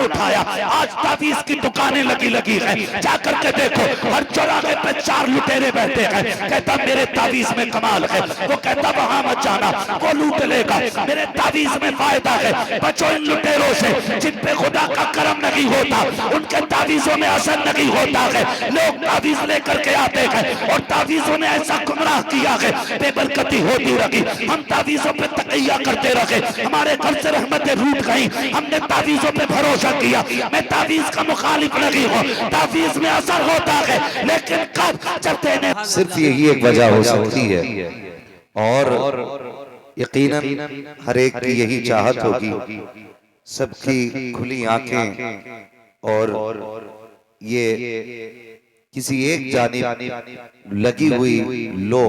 उठाया। आज तावीज की दुकानें लगी लगी है, जाकर के देखो हर चौराहे पे 4 लुटेरे बैठे हैं। कहता मेरे तावीज में कमाल है, वो कहता वहां मत जाना, वो लूट लेगा। मेरे तावीज में फायदा है, बचो इन लुटेरों से जिन पे खुदा का करम नहीं होता, उनके तावीजों में असर नहीं होता है। लोग तावीज लेकर के आते हैं और तावीजों ने ऐसा गुमराह किया है, बेबरकती होती रही। हम तावीजों पे तकैया करते रहे, हमारे घर से रहमतें रूठ गई, हमने तावीजों पे भरोसा किया। मैं तावीज का मुखालिफ नहीं हूँ, तावीज में असर होता है, लेकिन कब जब देने। सिर्फ यही एक वजह हो सकती है और यकीनन हर एक की यही चाहत होगी, सबकी खुली आंखें और ये किसी एक जानिब लगी हुई लो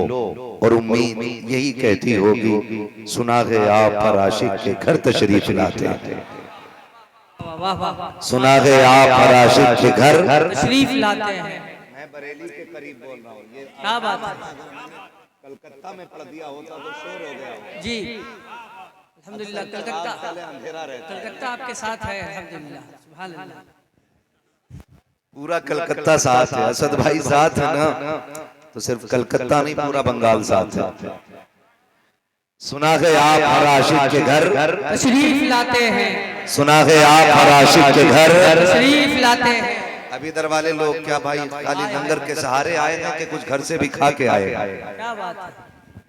और उम्मीद यही कहती होगी, सुना है आप पर आशिक के घर तशरीफ लाते हैं, सुना है आप पर आशिक के घर तशरीफ लाते हैं। मैं बरेली के करीब बोल रहा हूँ, ये क्या बात है कलकत्ता में पढ़ दिया होता तो शोर हो गया जी। अल्हम्दुलिल्लाह कलकत्ता आपके साथ है, अल्हम्दुलिल्लाह सुभान अल्लाह। पूरा कलकत्ता साथ है, असद भाई साथ है ना, तो सिर्फ कलकत्ता नहीं पूरा बंगाल साथ है। सुना है आप हर आशिक के घर तशरीफ लाते हैं, सुना है आप हर आशिक के घर तशरीफ लाते हैं। अभी इधर वाले लोग क्या भाई खाली लंगर के सहारे आए हैं कि कुछ घर से भी खा के आए? क्या बात है,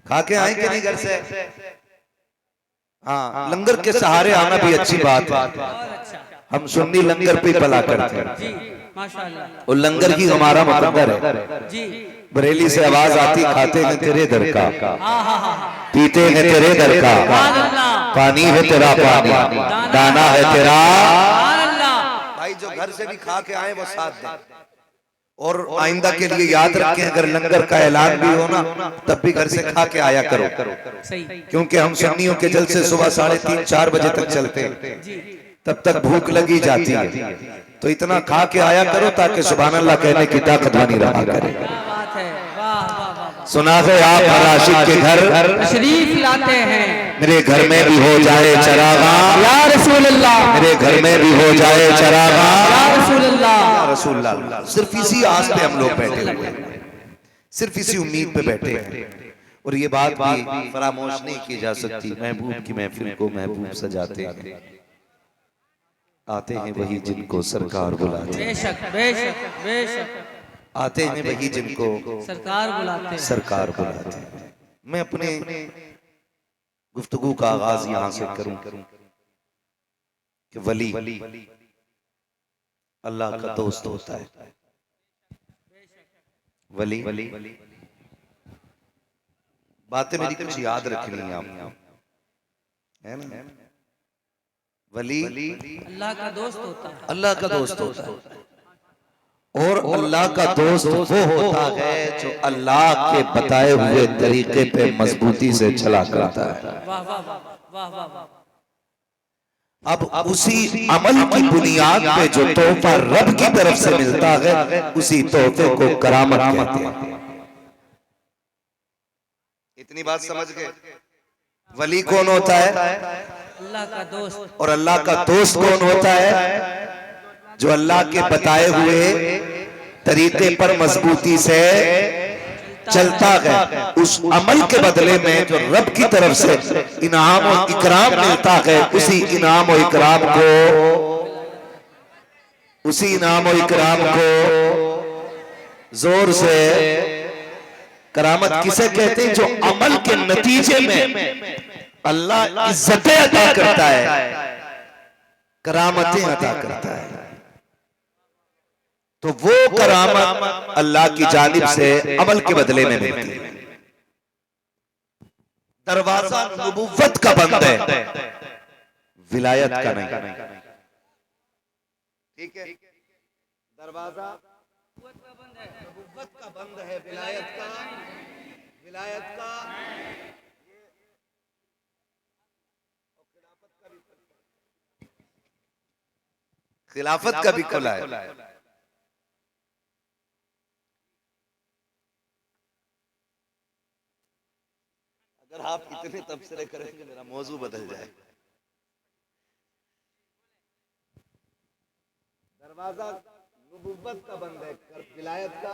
खा के आए कि नहीं घर से? हाँ, लंगर के सहारे आना भी अच्छी बात है। बहुत अच्छा हम सुन्नी लंगर पे पला करते हैं, जी माशाल्लाह और लंगर ही हमारा मुकद्दर है। जी। बरेली से आवाज आती, खाते हैं तेरे दर का, हाँ हाँ हाँ पीते हैं तेरे दर का, अल्लाह पानी है तेरा पानी, दाना है तेरा। अल्लाह। भाई जो घर से भी खा के आए वो साथ दें, और आइंदा के लिए याद रखें अगर लंगर का ऐलान भी हो ना तब भी घर से खा के आया करो, सही क्योंकि हम सुन्नियों के जलसे सुबह 3:30-4 बजे तक चलते हैं, जी। तब तक भूख लगी जाती है, तो इतना खा के आया करो ताकि सुभान अल्लाह कहने की ताकत बनी रहा करे। क्या बात है, वाह वाह वाह। सुना है आप हर आशिक के घर तशरीफ लाते हैं, मेरे घर में भी हो जाए चरागा, या रसूल अल्लाह, मेरे घर में भी हो जाए चरागा, या रसूल अल्लाह। रसूलुल्लाह। सिर्फ इसी आस पे हम लोग बैठे हुए हैं, सिर्फ इसी उम्मीद पे बैठे हैं। और ये बात भी फरामोश नहीं की जा सकती, महबूब की महफिल को महबूब सजाते हैं, आते हैं वही जिनको सरकार बुलाते हैं, बेशक बेशक बेशक आते हैं वही जिनको सरकार बुलाते हैं। सरकार बुलाते हैं। मैं अपने गुफ्तगू का आगाज यहां से करूं कि वली अल्लाह का दोस्त होता है। वली बातें मेरी कुछ याद रखनी है आपको, है ना? वली अल्लाह का दोस्त होता है, अल्लाह का दोस्त होता है, और अल्लाह का दोस्त वो होता है जो अल्लाह के बताए हुए तरीके पे मजबूती से चला करता है। वाह वाह वाह वाह वाह वाह। अब उसी अमल की बुनियाद पे जो तोहफा रब की तरफ से मिलता है, उसी तोहफे को करामत कहते हैं। इतनी बात समझ गए? वली कौन होता है? अल्लाह का दोस्त। और अल्लाह का दोस्त कौन होता है? जो अल्लाह के बताए हुए तरीके पर मजबूती से चलता है, उस अमल के बदले में जो रब की तरफ से इनाम और इकराम मिलता है, उसी इनाम और इकराम को जोर से करामत किसे कहते हैं? जो अमल के नतीजे में अल्लाह इज्जतें अता करता है, करामतें अता करता है, तो वो करामत अल्लाह की जानिब से अमल के बदले में मिलती है। दरवाजा नबुव्वत का बंद है, विलायत का नहीं। ठीक है, दरवाजा नबुव्वत का बंद है, विलायत का खिलाफत का भी खुला है। अगर आप इतने तबसरे करेंगे मेरा मौजू बदल जाएगा। दरवाजा नबुव्वत का बंद है, विलायत का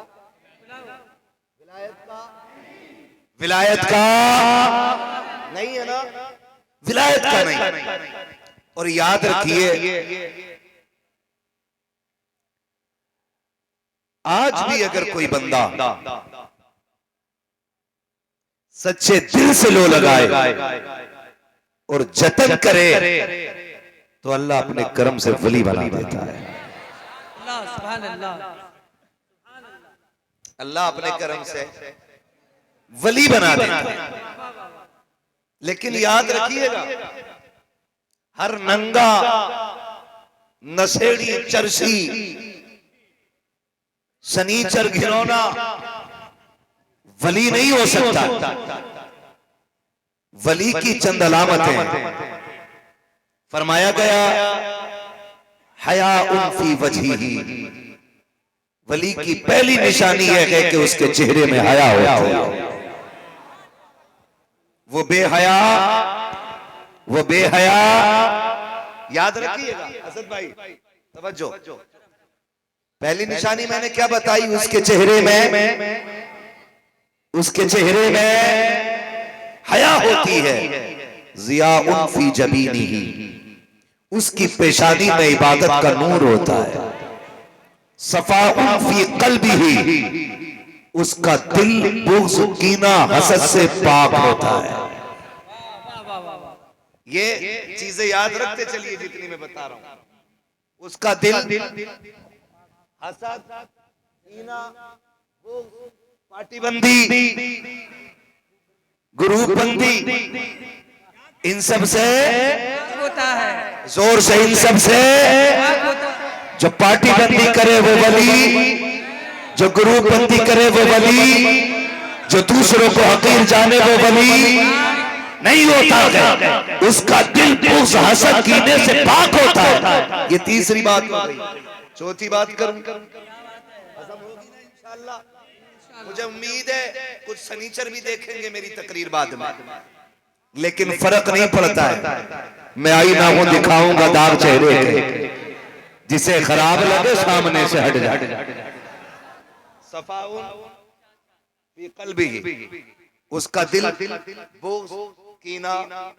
नहीं है ना, विलायत का नहीं। और याद रखिए, आज भी अगर कोई बंदा सच्चे दिल से लो लगाए और जतन करे तो अल्लाह अपने कर्म से वली बना देता है। अल्लाह सुभान अल्लाह, अल्लाह अपने कर्म से वली बना देता है। लेकिन याद रखिएगा, हर नंगा नशेड़ी चरसी सनीचर घिनौना वली नहीं हो सकता। वली की चंद अलामतें फरमाया गया, हया फी वजहिही, वली की पहली निशानी यह है कि उसके चेहरे में हया होता है। वो बेहया याद रखिएगा। असद भाई तवज्जो, पहली निशानी मैंने क्या बताई, उसके चेहरे में हया होती है। ज़ियाउन फी जबीनिही, उसकी पेशानी में इबादत का नूर होता है। सफ़ाउन फी क़ल्बिही, उसका दिल बुग़्ज़ कीना हसद से पाक होता है। ये चीजें याद रखते चलिए जितनी मैं बता रहा हूं। उसका दिल हसद, कीना, पार्टीबंदी, ग्रुपबंदी, इन सब से होता है, जोर से इन सब से। जो पार्टीबंदी करे वो वली, जो ग्रुपबंदी करे वो वली, जो दूसरों को हकीर जाने वो वली नहीं होता है। उसका दिल बुग़्ज़ हसद कीने से पाक होता है। ये तीसरी बात हो गई। चौथी बात करूं, इंशाअल्लाह मुझे उम्मीद है कुछ सनीचर भी देखेंगे मेरी तकरीर बाद में, लेकिन फर्क नहीं पड़ता है। मैं आईना हूं, दिखाऊंगा दाग चेहरे के, जिसे खराब लगे सामने से हट जाए। सफ़ाउन फी क़ल्बिही, उसका दिल बुग़्ज़, कीना,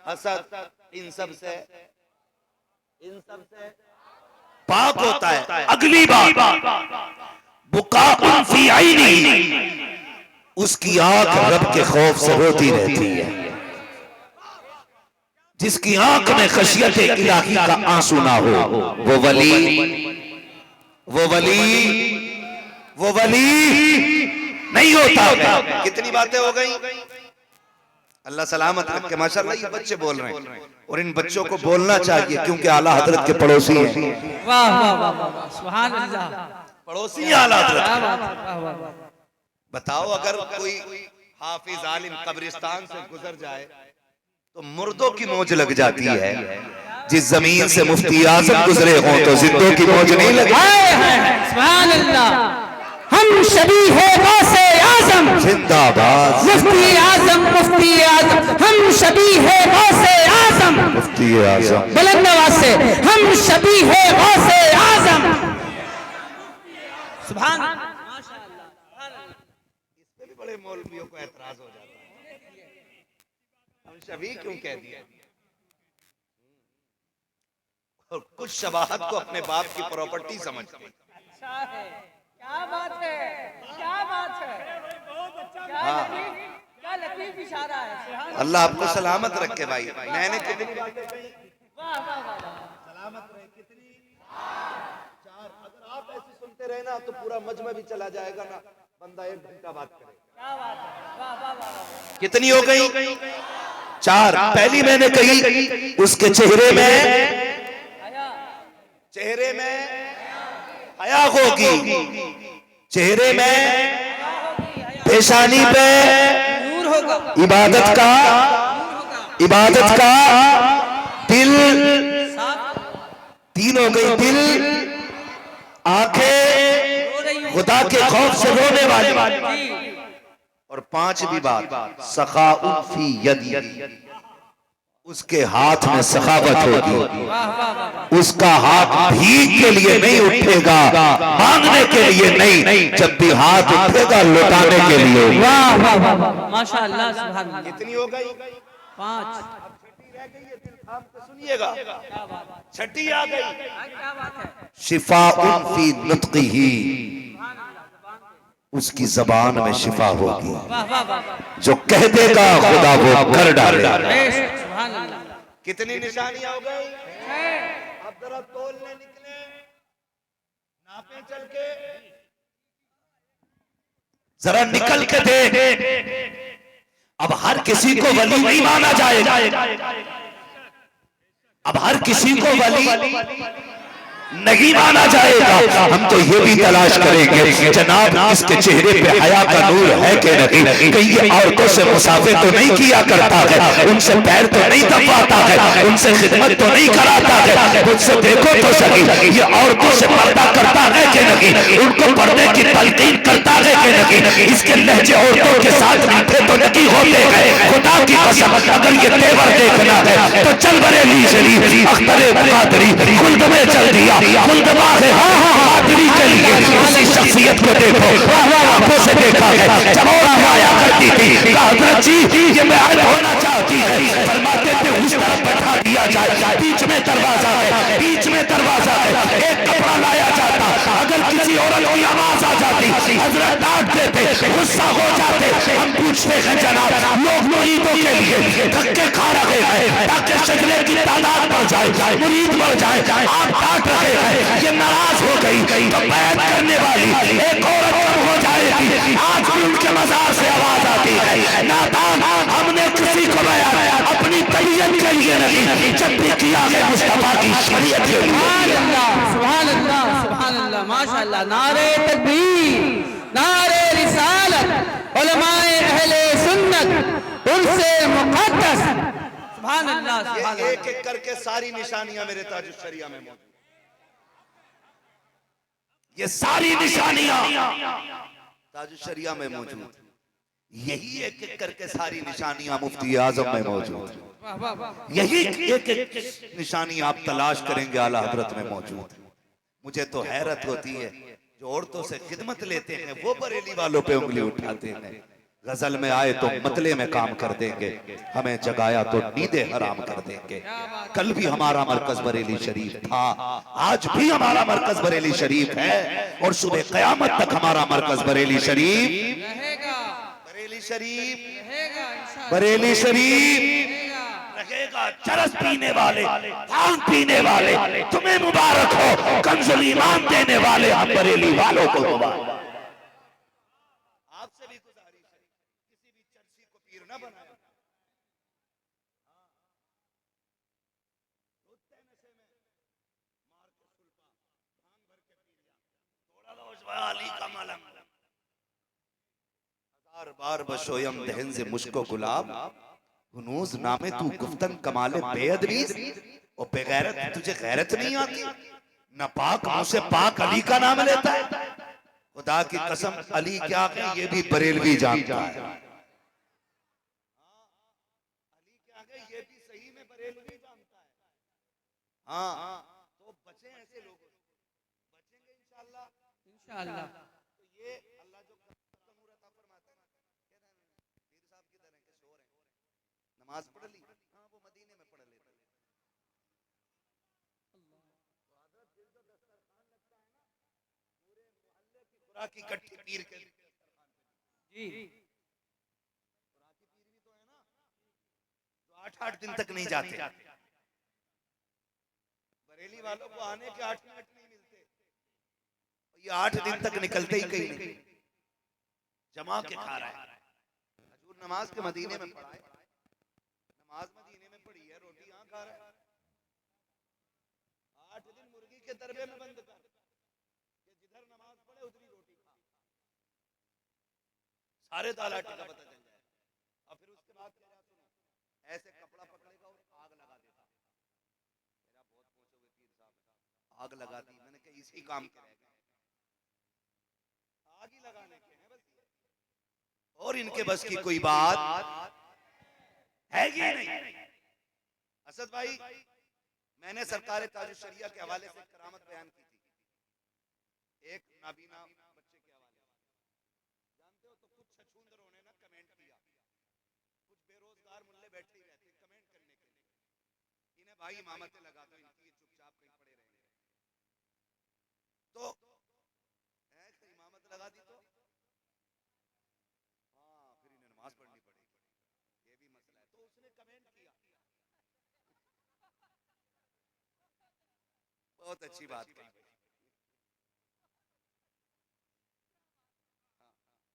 हसद, इन सब से पाक होता है। अगली बात, बुकाउन फी ऐनी, उसकी आंख रब के खौफ से रोती रहती है। जिसकी आंख में खशियत इलाही का आंसू ना हो, वो वली नहीं होता। कितनी बातें हो गई। अल्लाह सलामत रखे। माशाअल्लाह ये बच्चे बोल रहे हैं और इन बच्चों को बोलना चाहिए, क्योंकि आला हजरत के पड़ोसी हैं। वाह वाह वाह वाह, सुभान अल्लाह, पड़ोसी आला हजरत। वाह वाह वाह वाह। बताओ, अगर कोई हाफिज आलिम कब्रिस्तान से गुजर जाए तो मुर्दों की मौज लग जाती है। जिस जमीन से मुफ्ती आजम गुजरे हों तो जिंदों की मौज नहीं लगी। सुभान अल्लाह। हम शबी है गौसे आजम जिंदाबाद, मुफ्ती आजम हम शबी है गौसे आजम, मुफ्ती आजम बुलंद आवाज से हम शबी है गौसे आजम। सुभान इसमें भी बड़े मौलवियों को एतराज हो जाता है, हम शबी क्यों कह दिया। और कुछ शबाहत को अपने बाप की प्रॉपर्टी समझते हैं। अच्छा है, क्या बात है, क्या बात है, क्या लतीफ इशारा है। अल्लाह आपको सलामत रखे भाई। मैंने कितनी बातें कही, सलामत रहे, कितनी चार। अगर आप ऐसे सुनते रहे ना तो पूरा मजमा भी चला जाएगा ना, बंदा 1 घंटा बात करे। क्या बात है, वाह वाह वाह। कितनी हो गई? 4। पहली मैंने कही उसके चेहरे में हया होगी, चेहरे में पेशानी पे नूर होगा, इबादत का दिल। 3 हो गई, दिल, आंखें खुदा के खौफ से रोने वाली। और 5वीं बात, सखाउन फी यदी, उसके हाथ में सखावत होगी, वाह वाह वाह उसका हाथ भीख के लिए नहीं उठेगा, मांगने के लिए नहीं, जब भी हाथ उठेगा लौटाने के लिए। वाह वाह वाह वाह माशाअल्लाह सुभान अल्लाह। कितनी हो गई? 5 छठी रह गई है, दिल थाम के सुनिएगा। छठी आ गई। क्या बात है। शिफाउन फी नुत्क़िही, उसकी जबान में शिफा होगी। वाह वाह वाह जो कह देगा खुदा वो कर डालेगा। सुभान अल्लाह। कितनी निशानियां हो गई? अब जरा तोलने निकले, नापे चल के, जरा निकल के दे। अब हर किसी को वली नहीं माना जाएगा, अब हर किसी को वली नहीं माना जाएगा। हम तो ये भी तलाश करेंगे जनाब इसके चेहरे पे हया का नूर है कि नहीं, कहीं ये औरतों से मुसाफे तो नहीं किया करता है, उनसे पैर तो नहीं दबाता है, उनसे खिदमत तो नहीं कराता है। मुझसे देखो तो सही, ये औरतों से पर्दा करता है कि नहीं, उनको पर्दे की तलकीन करता है कि नहीं, इसके लहजे औरतों के साथ मीठे तो नहीं होते हैं। खुदा की कसम अगर ये तेवर देखना है तो चल बरेली शरीफ अख्तरे मुकादरी खुल्द में चल दिया, खुल्दबा है कादरी के लिए। उसी शख्सियत को देखो, आंखों से देखा है जब और आया करती थी, हजरत जी ये मैं होना चाहती है, फरमाते थे उस तरफ बैठा दिया जाए, बीच में दरवाजा है, बीच में दरवाजा है, एक कपड़ा लाया जाता, अगर किसी औरत की आवाज आ जाती हजरत डांट देते, गुस्सा हो जाते। हम पूछते हैं जनाब लोग मुरीदों के लिए धक्के खा रहे हैं ताकि शजरे की तादाद बढ़ जाए, मुरीद बढ़ जाए, आप डांट रहे हैं, ये नाराज हो गई तो बैत करने वाली एक औरत कब हो जाएगी। आज भी उनके मजार से आवाज आती है, नादान हमने किसी को बयान अपनी तबीयत के लिए नहीं, जब भी किया है मुस्तफा की शरीयत के लिए। सुभान अल्लाह सुभान अल्लाह सुभान अल्लाह माशाअल्लाह। नारे तकबीर, नारे रिसालत, उलमाए अहले सुन्नत उनसे मुक़द्दस। सुभान अल्लाह सुभान ये अल्लाह। एक एक करके सारी निशानियां मेरे ताजुश शरिया में मौजूद, ये सारी निशानियां ताजुश शरिया में मौजूद, यही एक एक करके सारी निशानियां मुफ्ती आजम में मौजूद, वाह वाह वाह यही एक एक निशानी आप तलाश करेंगे आला हजरत में मौजूद। मुझे तो हैरत होती है जो औरतों से खिदमत लेते हैं वो बरेली वालों पे उंगली उठाते हैं। गजल में आए तो मतले में काम कर देंगे, हमें जगाया तो नींदें हराम कर देंगे। कल भी हमारा मरकज बरेली शरीफ था, आज भी हमारा मरकज बरेली शरीफ है और सुबह कयामत तक हमारा मरकज बरेली शरीफ रहेगा बरेली शरीफ रहेगा इंशाअल्लाह बरेली शरीफ रहेगा। रहेगा। चरस पीने वाले, भांग पीने वाले तुम्हें मुबारक हो, कंजुल ईमान देने वाले हम बरेली वालों को मुबारक। आपसे भी गुजारिश है, किसी भी चर्ची को पीर न बनाया। हजार बार बशोयम दहन से मुश्को गुलाब, हुनूज नामे तू गुफ्तन कमाले बेअदबीज, और बेगैरत तुझे गैरत नहीं आती। न पाक मुंह से पाक अली का नाम लेता है, खुदा की कसम अली क्या है ये भी बरेलवी जानता है। अली क्या है ये भी सही में बरेलवी जानता है। हाँ तो बचे ऐसे लोगों से, बचेंगे इंशाअल्लाह। इंशाअल्लाह तो ये अल्लाह जो तमूर अता फरमाता है ना, पीर साहब किधर हैं, किस और हैं, नमाज पढ़ ली? हाँ वो मदीने में पढ़ लेते हैं। खुराक इकट्ठी पीर के जी खुराकी पीर भी तो है ना, जो 8-8 दिन तक नहीं जाते। बरेली वालों को आने के 8 मिनट नहीं मिलते, ये 8 दिन तक निकलते ही कहीं नहीं, जमा के खा रहा है। हजूर नमाज के मदीने में पढ़ा है, नमाज मदीने में पढ़ी है, रोटी यहाँ खा रहा है। 8 दिन मुर्गी के दरबे में बंद कर, कि जिधर नमाज पढ़े उधरी रोटी खा, सारे तालाटी का पता चल जाए। और फिर उसके बाद क्या सुनो, ऐसे कपड़ा पकड़ेगा और आग लगा देगा। मेरा बहुत पहुंचे हुए पीर साहब, आग लगा दी, मैंने कहा इसी काम के रह गए, आग ही लगाने के हैं बस, और इनके बस की कोई बात है कि नहीं। असद भाई, मैंने सरकार ताज शरिया के हवाले से करामत बयान की थी, एक नाबीना बच्चे के हवाले से, जानते हो? तो कुछ छछूंदरों ने ना कमेंट किया, कुछ बेरोजगार मुल्ले बैठे ही रहते कमेंट करने के लिए, इन्हें भाई इमामतें लगा दो, इनकी ये चुपचाप कहीं पड़े रहेंगे। तो इमामत लगा दी तो हाँ, फिर इन्हें नमाज पढ़नी पड़ेगी, ये भी मसला है। तो उसने कमेंट किया, बहुत अच्छी बात कही।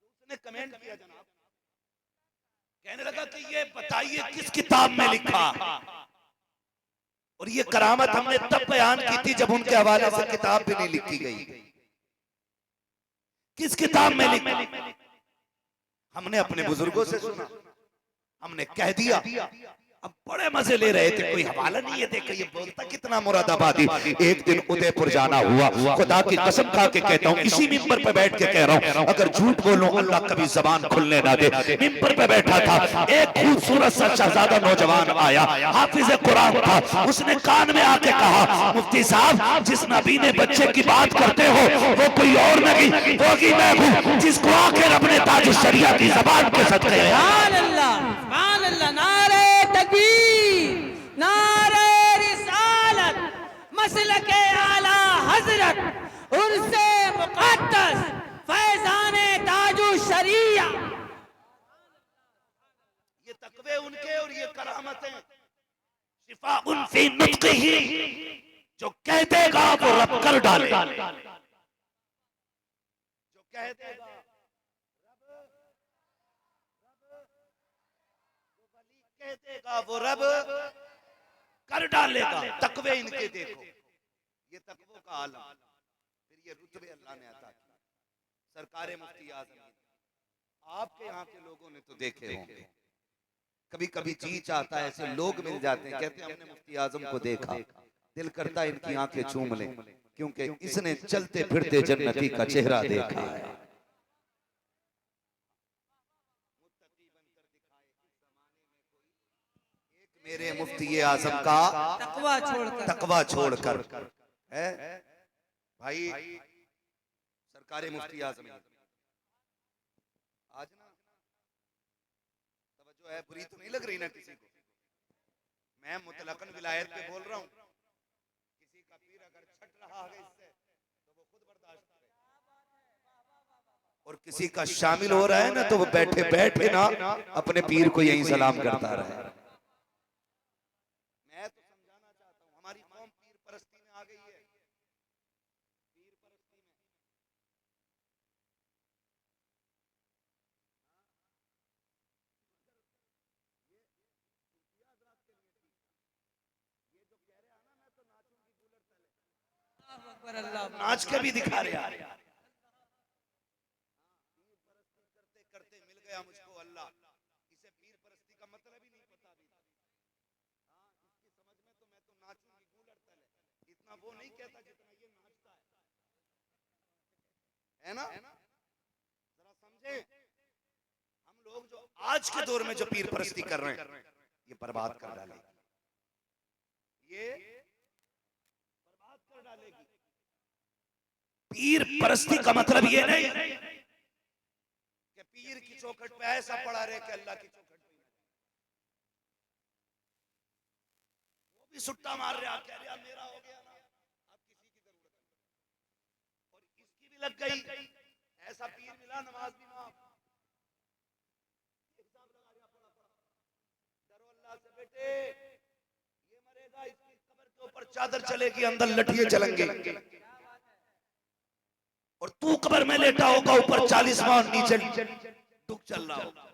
तो उसने कमेंट किया जनाब, कहने लगा कि ये बताइए किस किताब में लिखा, और ये करामत हमने तब बयान की थी जब उनके हवाले से किताब भी नहीं लिखी गई। किस किताब में लिखा? हमने अपने बुजुर्गों से सुना, हमने कह दिया। अब बड़े मजे ले रहे थे, कोई हवाला नहीं है, देखो ये बोलता कितना मुरादाबादी। एक दिन उदयपुर जाना हुआ, खुदा की कसम खा के कहता हूँ, इसी मिंबर पे बैठ के कह रहा हूँ, अगर झूठ बोलूं अल्लाह कभी जबान खुलने ना दे। मिंबर पे बैठा था, एक खूबसूरत सा शहजादा नौजवान आया, हाफिज कुरान था, उसने कान में आके कहा, मुफ्ती साहब जिस नबी ने बच्चे की बात करते हो वो कोई और नहीं होगी, मैं हूँ जिसको आखिर अपने ताज शरिया की जबान के सदके। नारे तकबीर, नारे रिसालत, मसलके आला हजरत, उर्से मुक़द्दस, फैज़ाने ताजु शरिया। ये तकवे उनके और ये करामतें शिफा उनफी नुत्क़िही, जो कह देगा वो रब कर डाले, जो कह देगा कह देगा वो रब कर डालेगा। तकवे इनके देखो, ये तकवों का आलम, फिर ये रुतबे अल्लाह ने अता किए। सरकारे मुफ्ती आज़म आपके यहाँ के लोगों ने तो देखे होंगे, कभी कभी जी चाहता है ऐसे लोग मिल जाते हैं, कहते हैं हमने मुफ्ती आज़म को देखा, दिल करता है इनकी आंखें चूम लें, क्योंकि इसने चलते फिरते जन्नती का चेहरा देखा है। मेरे मुफ्ती आज़म का तकवा छोड़कर है भाई, सरकारे मुफ्ती आज़म आज ना तवज्जो है, बुरी तो नहीं लग रही ना किसी को? मैं मुतलकन विलायत पे बोल रहा हूँ, किसी का पीर अगर छट रहा है इससे तो वो खुद बर्दाश्त करे, और किसी का शामिल हो रहा है ना तो वो बैठे बैठे ना अपने पीर को यही सलाम करता रहे। मैं तो समझाना चाहता हूँ, हमारी कौम पीर परस्ती में आ गई है, पीर परस्ती में। नाच के भी दिखा रहे हैं, करते करते मिल गया मुझको अल्लाह, इसे पीर परस्ती का मतलब ही नहीं पता अभी। हाँ, इसकी समझ में तो मैं तो नाचूंगी गूलर तले, इतना वो नहीं कहता जितना ये नाचता है ना? जरा समझे, हम लोग जो आज के दौर में जो पीर परस्ती कर रहे हैं ये बर्बाद कर डालेगी, ये बर्बाद कर डालेगी। पीर परस्ती का मतलब ये नहीं कि पीर की चौखट पे ऐसा पड़ा रहे कि अल्लाह की चौखट पे वो भी सुट्टा मार रहा, कह रहा मेरा हो गया ना, अब किसी की जरूरत नहीं, और इसकी भी लग गई, ऐसा पीर मिला नमाज भी माफ, हिसाब लगा रहा पड़ा पड़ा। डरो अल्लाह से बेटे, ये मरेगा इसकी कब्र के ऊपर चादर चलेगी, अंदर लठिए चलेंगे, और तू कब्र में लेटा होगा, ऊपर 40 मान नीचे दुख चल रहा होगा।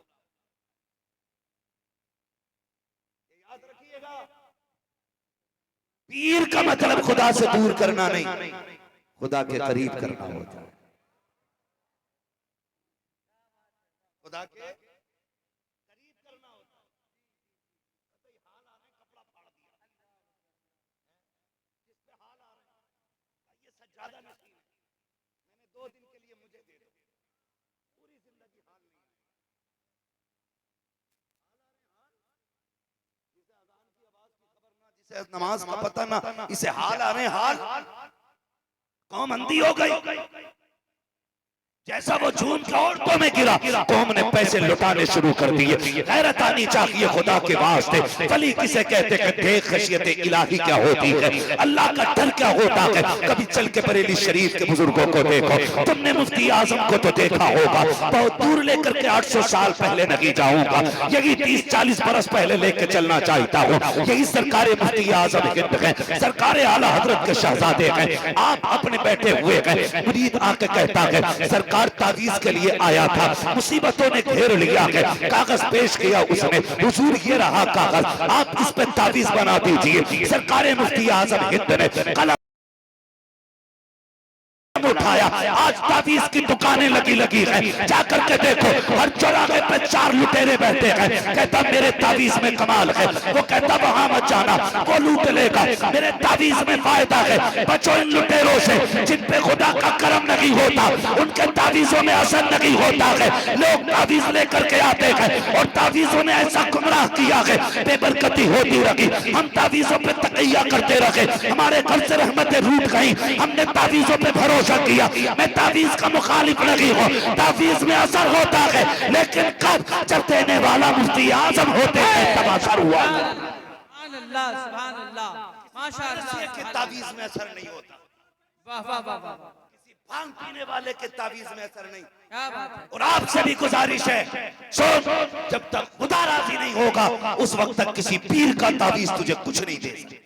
याद रखिएगा, पीर का मतलब खुदा से दूर करना नहीं, खुदा के करीब करना होता है। खुदा के करीब करना होता है। कई हाल आ रहे हैं, कपड़ा फाड़ दिया, जिस पे हाल आ रहे हैं, ये सज्जादा नसीब है, मैंने 2 दिन के लिए मुझे दे दो, पूरी जिंदगी हाल नहीं आए। हाल आ रहे हाल, जिसे अजान की आवाज की खबर नमाज का पता ना, इसे हाल आ रहे हाल, कौम अंधी हो गई। जैसा वो झूम के औरतों में गिरा, कौम ने पैसे लुटाने शुरू कर दिए। गैरत आनी चाहिए खुदा के वास्ते। वली किसे कहते हैं? देख खशियत इलाही क्या होती है, अल्लाह का डर क्या होता है। कभी चल के बरेली शरीफ के बुजुर्गों को देखो, तुमने मुफ्ती आजम को तो देखा होगा, बहुत दूर लेकर के 800 साल पहले नहीं जाऊंगा, यही 30-40 बरस पहले लेके चलना चाहता हूँ। यही सरकार मुफ्ती आजम हिंद है, सरकार आला हजरत के शहजादे हैं। आप अपने बैठे हुए हैं, मुरीद आके कहता है सरकार तावीज के लिए आया था, मुसीबतों ने घेर लिया है, कागज पेश किया उसने, हुजूर ये रहा कागज, आप इस पे तावीज बना दीजिए। सरकार मुफ्ती आजम हिंद ने कलम उठाया, आज तावीज की दुकानें लगी है, जाकर के देखो हर चौराहे पे 4 लुटेरे बैठे हैं। कहता मेरे तावीज में कमाल है, वो कहता वहां मत जाना, वो लूट लेगा, मेरे तावीज में फायदा है। बचो इन लुटेरों से जिन पे खुदा का करम नहीं होता, उनके तावीजों में असर नहीं होता है। लोग तावीज लेकर के आते हैं और तावीजों ने ऐसा गुमराह किया है, बेबरकती होती रही। हम तावीजों पे तकैया करते रहे, हमारे घर से रहमतें रूठ गई, हमने तावीजों पे भरोसा किया। मैं तावीज का मुखालिफ नहीं हूँ, तावीज में असर होता है, लेकिन कब? जब देने वाला मुफ्ती आजम होते हैं तब असर हुआ। माशाअल्लाह, तावीज में असर नहीं होता, वाह वाह वाह वाह, किसी भांग पीने वाले के तावीज में असर नहीं। क्या बात है। और आपसे भी गुजारिश है, सुन, जब तक खुदा राजी नहीं होगा उस वक्त तक किसी पीर का तावीज तुझे कुछ नहीं दे सकता।